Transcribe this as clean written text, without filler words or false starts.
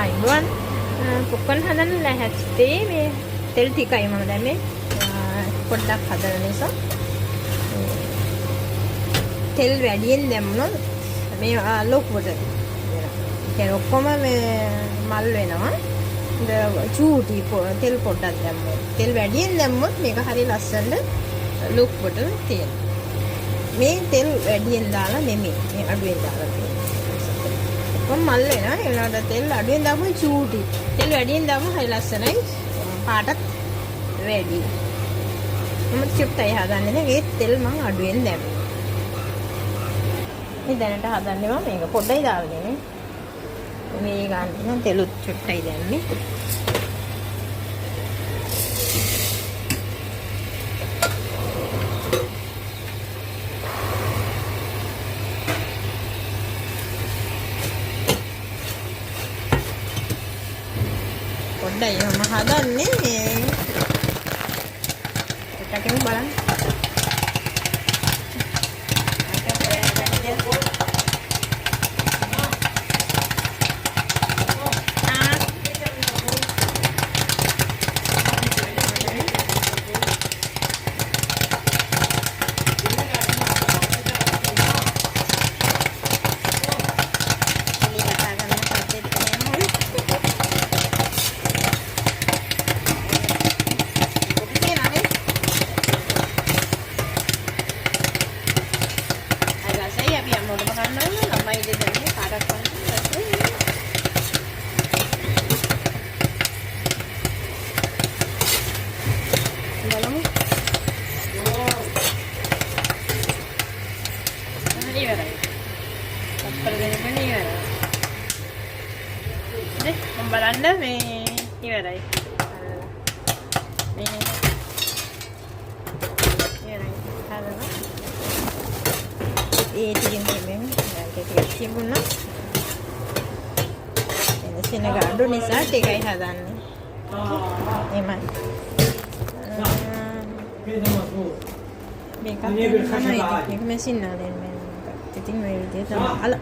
අයිබෝන් පොප්කෝන් හදන්න ලැහැත්තේ මේ තෙල් ටිකයි මම දැම්මේ පොඩ්ඩක් හදන නිසා තෙල් වැඩියෙන් දැම්මොත් මේ ලොකුවට කියන්නේ ඔක්කොම මේ මල් වෙනවා චූටි තෙල් පොඩ්ඩක් දැම්මොත් තෙල් වැඩියෙන් දැම්මොත් මේක හරි ලස්සනට ලොකුවට තියෙනවා මේ තෙල් වැඩියෙන් දාලා නෙමෙයි මේ අඩුවෙන් දාලා තියෙනවා මල් වෙනවා ඒනට තෙල් අඩුවෙන් දාපුවම චූටි තෙල් වැඩියෙන් දාපුවම හරි ලස්සනයි පාටත් වැඩි මම චිප්ටයි හදන්නේ නේ ඒ තෙල් මම අඩුවෙන් දැම්මා මේ දැනට හදන්නේ මම මේක පොඩ්ඩයි දාලා නේ මේ ගන්න තෙලුත් චුට්ටයි දැම්මේ පොඩ්ඩයි මම හදන්නේ පිටකෙම බලන්න බලන්න මේ ඉවරයි මේ ඉවරයි හරිද ඒ ටිකෙන් දෙන්න ටිකක් තිබුණා එනසෙන ගාඩු නිසා ටිකයි හදන්නේ එමයි මේක තමයි මේක මැෂින් වලින් මේක ඉතින් මේ විදිහට අල